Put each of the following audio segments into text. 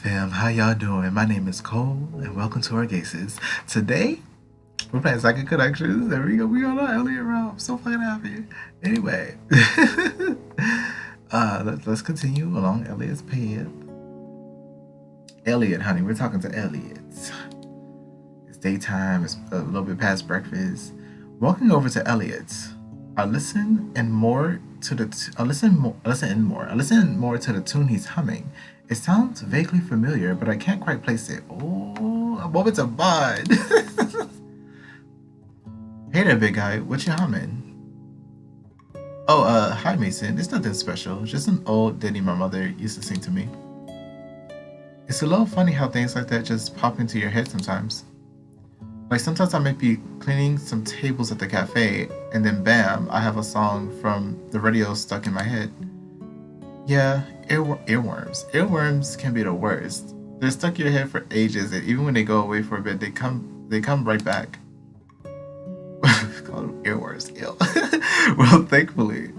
fam, how y'all doing? My name is Cole, and welcome to Orgaysis. Today, we're playing Psychic Connections, and we got on Elliot round. I'm so fucking happy. Anyway, let's continue along Elliot's path. Elliot, honey, we're talking to Elliot. It's daytime. It's a little bit past breakfast. Walking over to Elliot, I listen and more to the. I listen more. I listen more to the tune he's humming. It sounds vaguely familiar, but I can't quite place it. Oh, a moment of bud. Hey there, big guy. What you humming? Oh, hi, Mason. It's nothing special. Just an old ditty my mother used to sing to me. It's a little funny how things like that just pop into your head sometimes. Like sometimes I might be cleaning some tables at the cafe, and then bam, I have a song from the radio stuck in my head. Yeah, earworms. Earworms can be the worst. They're stuck in your head for ages, and even when they go away for a bit, they come right back. Call them earworms. Ew. Well, thankfully,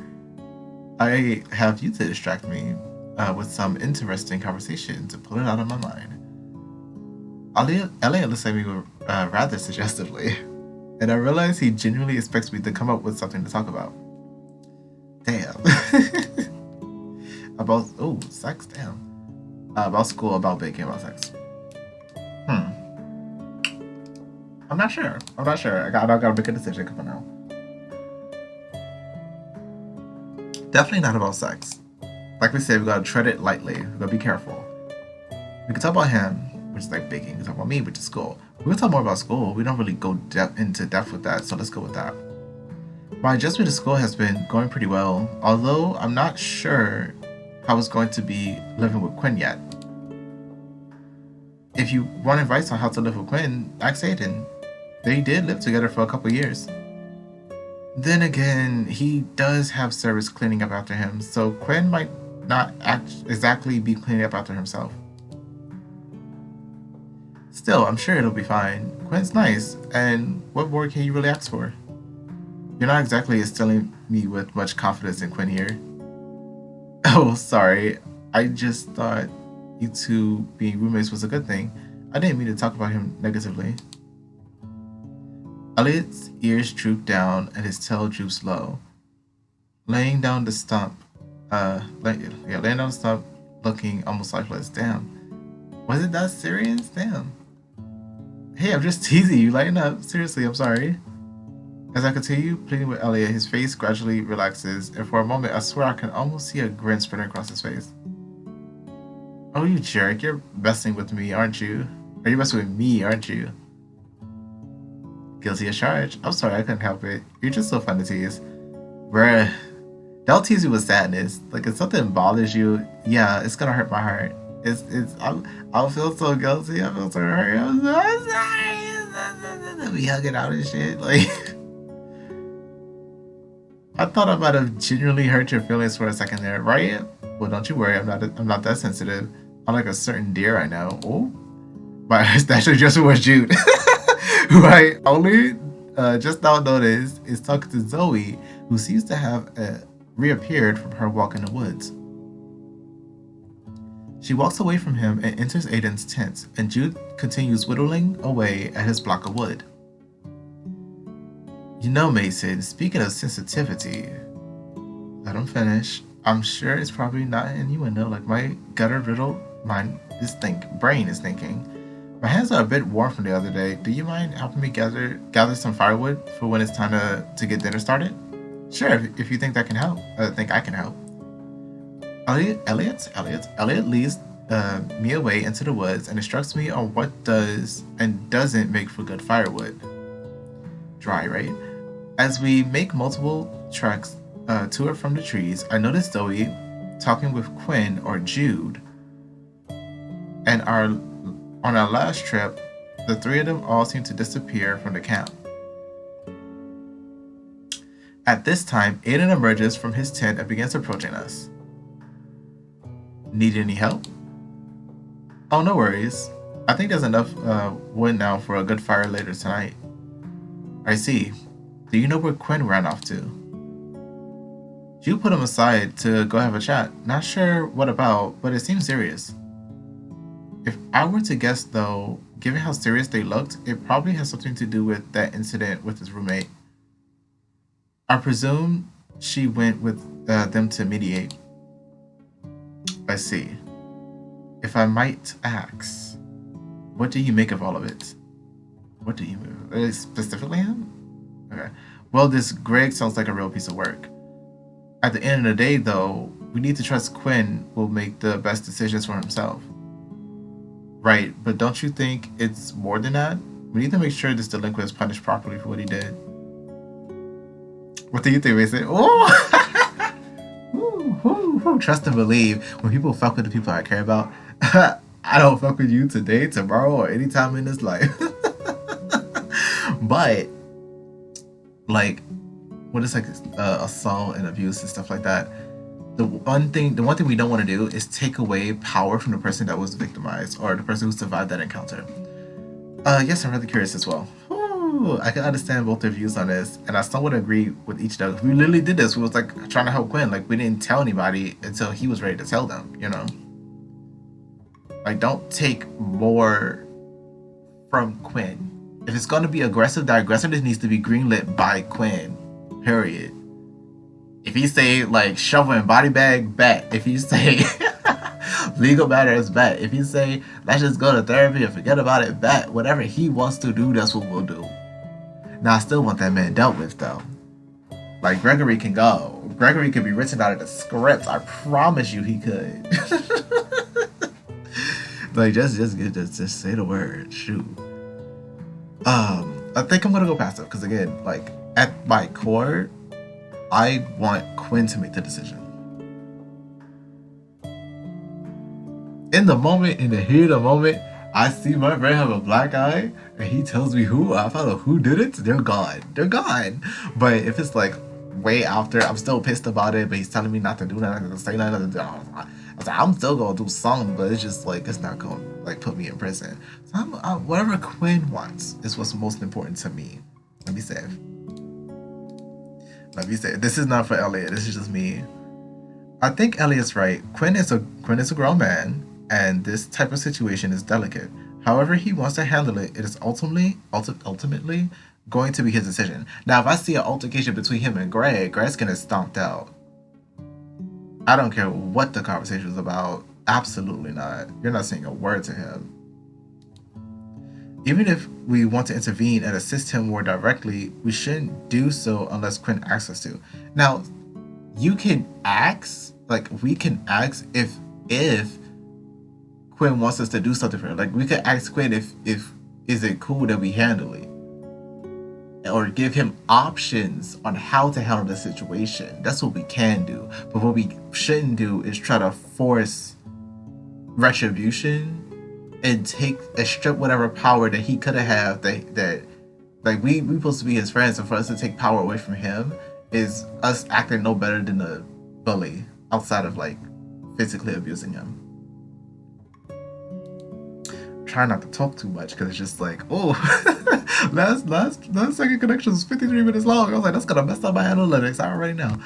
I have you to distract me with some interesting conversation to pull it out of my mind. Elliot looks at me rather suggestively, and I realize he genuinely expects me to come up with something to talk about. Damn. About sex, damn. About school, about baking, about sex. I'm not sure. I gotta make a decision. Come on now. Definitely not about sex. Like we said, we gotta tread it lightly. We gotta be careful. We can talk about him, which is like baking. We can talk about me, which is school. We can talk more about school. We don't really go into depth with that, so let's go with that. My adjustment to school has been going pretty well, although I'm not sure how it's going to be living with Quinn yet. If you want advice on how to live with Quinn, ask Aiden. They did live together for a couple years. Then again, he does have service cleaning up after him, so Quinn might not exactly be cleaning up after himself. Still, I'm sure it'll be fine. Quinn's nice, and what more can you really ask for? You're not exactly instilling me with much confidence in Quinn here. Oh, sorry. I just thought you two being roommates was a good thing. I didn't mean to talk about him negatively. Elliot's ears droop down and his tail droops low. Laying down the stump, looking almost lifeless. Damn. Was it that serious? Damn. Hey, I'm just teasing you. Lighten up. Seriously, I'm sorry. As I continue pleading with Elliot, his face gradually relaxes, and for a moment, I swear I can almost see a grin spread across his face. Oh, you jerk. You're messing with me, aren't you? Or you're messing with me, aren't you? Guilty as charged. I'm sorry, I couldn't help it. You're just so fun to tease. Bruh, don't tease me with sadness. Like, if something bothers you, yeah, it's gonna hurt my heart. I'll feel so guilty. I feel so hurt. I'm so sorry. We hugging out and shit. Like, I thought I might have genuinely hurt your feelings for a second there, right? Well, don't you worry. I'm not that sensitive. Unlike a certain deer I know. Oh, my statue just was Jude, who I only just now noticed is talking to Zoe, who seems to have reappeared from her walk in the woods. She walks away from him and enters Aiden's tent, and Jude continues whittling away at his block of wood. You know, Mason, speaking of sensitivity, let him finish. I'm sure it's probably not an innuendo like my gutter riddle brain is thinking. My hands are a bit warm from the other day. Do you mind helping me gather some firewood for when it's time to get dinner started? Sure, if you think that can help. I think I can help. Elliot leads me away into the woods and instructs me on what does and doesn't make for good firewood. Dry, right? As we make multiple treks to or from the trees, I notice Zoe talking with Quinn or Jude. And on our last trip, the three of them all seem to disappear from the camp. At this time, Aiden emerges from his tent and begins approaching us. Need any help? Oh, no worries. I think there's enough wood now for a good fire later tonight. I see. Do you know where Quinn ran off to? You put him aside to go have a chat. Not sure what about, but it seems serious. If I were to guess, though, given how serious they looked, it probably has something to do with that incident with his roommate. I presume she went with them to mediate. I see. If I might ask, what do you make of all of it? What do you make? Specifically him? Okay. Well, this Greg sounds like a real piece of work. At the end of the day, though, we need to trust Quinn will make the best decisions for himself. Right, but don't you think it's more than that? We need to make sure this delinquent is punished properly for what he did. What do you think, Mason? Oh! Trust and believe. When people fuck with the people I care about, I don't fuck with you today, tomorrow, or anytime in this life. But, like, what is like assault and abuse and stuff like that? The one thing we don't want to do is take away power from the person that was victimized or the person who survived that encounter. Yes, I'm really curious as well. Ooh, I can understand both their views on this, and I somewhat agree with each of them. We literally did this. We was like trying to help Quinn. Like we didn't tell anybody until he was ready to tell them. You know, like don't take more from Quinn. If it's gonna be aggressive, the aggressiveness needs to be greenlit by Quinn. Period. If he say like shovel and body bag, bet. If he say legal matters, bet. If he say let's just go to therapy and forget about it, bet. Whatever he wants to do, that's what we'll do. Now I still want that man dealt with though. Like Gregory can go. Gregory can be written out of the script. I promise you he could. Like just say the word. Shoot. I think I'm gonna go passive because again, like at my core, I want Quinn to make the decision. In the moment, in the heat of the moment, I see my friend have a black eye and he tells me who, I found out who did it, they're gone. They're gone. But if it's like way after, I'm still pissed about it, but he's telling me not to do that, not to say nothing. I was like, I'm still gonna do something, but it's just like, it's not gonna like put me in prison. So whatever Quinn wants is what's most important to me. Let me save. This is not for Elliot. This is just me. I think Elliot's right. Quinn is a grown man, and this type of situation is delicate. However he wants to handle it, it is ultimately going to be his decision. Now, if I see an altercation between him and Greg's gonna stomped out. I don't care what the conversation is about. Absolutely not. You're not saying a word to him. Even if we want to intervene and assist him more directly, we shouldn't do so unless Quinn asks us to. Now, you can ask, like we can ask if Quinn wants us to do something for him. Like we could ask Quinn if is it cool that we handle it, or give him options on how to handle the situation. That's what we can do. But what we shouldn't do is try to force retribution and strip whatever power that he could have that like we supposed to be his friends, and for us to take power away from him is us acting no better than a bully outside of like physically abusing him. Try not to talk too much because it's just like, oh, last second connection was 53 minutes long. I was like, that's gonna mess up my analytics. I already know.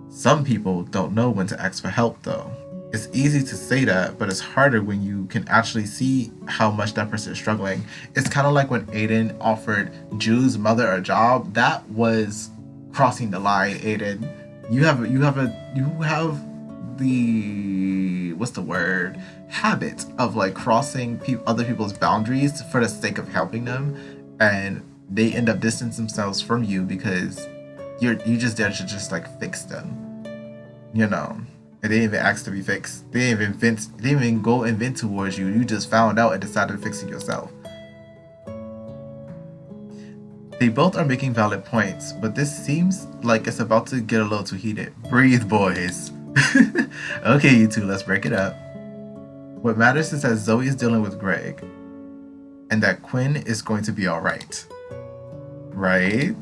Some people don't know when to ask for help though. It's easy to say that, but it's harder when you can actually see how much that person is struggling. It's kind of like when Aiden offered Jude's mother a job. That was crossing the line, Aiden. You have the what's the word? Habit of like crossing other people's boundaries for the sake of helping them, and they end up distancing themselves from you because you just there to just like fix them, you know. And they didn't even ask to be fixed. They didn't even go and vent towards you. You just found out and decided to fix it yourself. They both are making valid points, but this seems like it's about to get a little too heated. Breathe, boys. Okay, you two, let's break it up. What matters is that Zoe is dealing with Greg, and that Quinn is going to be alright. Right?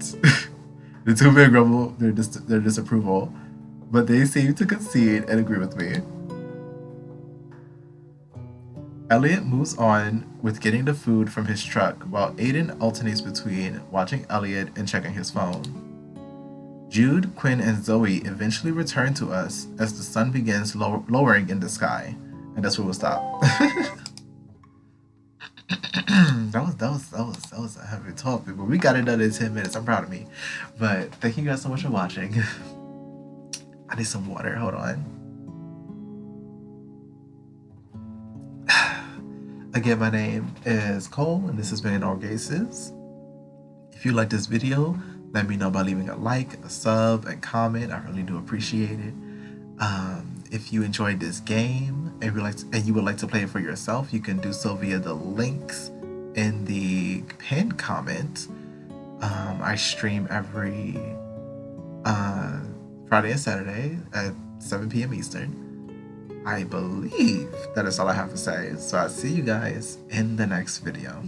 The two men grumble their disapproval, but they seem to concede and agree with me. Elliot moves on with getting the food from his truck, while Aiden alternates between watching Elliot and checking his phone. Jude, Quinn, and Zoe eventually return to us as the sun begins lowering in the sky, and that's where we'll stop. that was a heavy topic, but we got it done in 10 minutes. I'm proud of me. But thank you guys so much for watching. I need some water. Hold on. Again, my name is Cole, and this has been Orgaysis. If you like this video, let me know by leaving a like, a sub, and comment. I really do appreciate it. If you enjoyed this game and you would like to play it for yourself, you can do so via the links in the pinned comment. I stream every Friday and Saturday at 7 p.m. Eastern. I believe that is all I have to say. So I'll see you guys in the next video.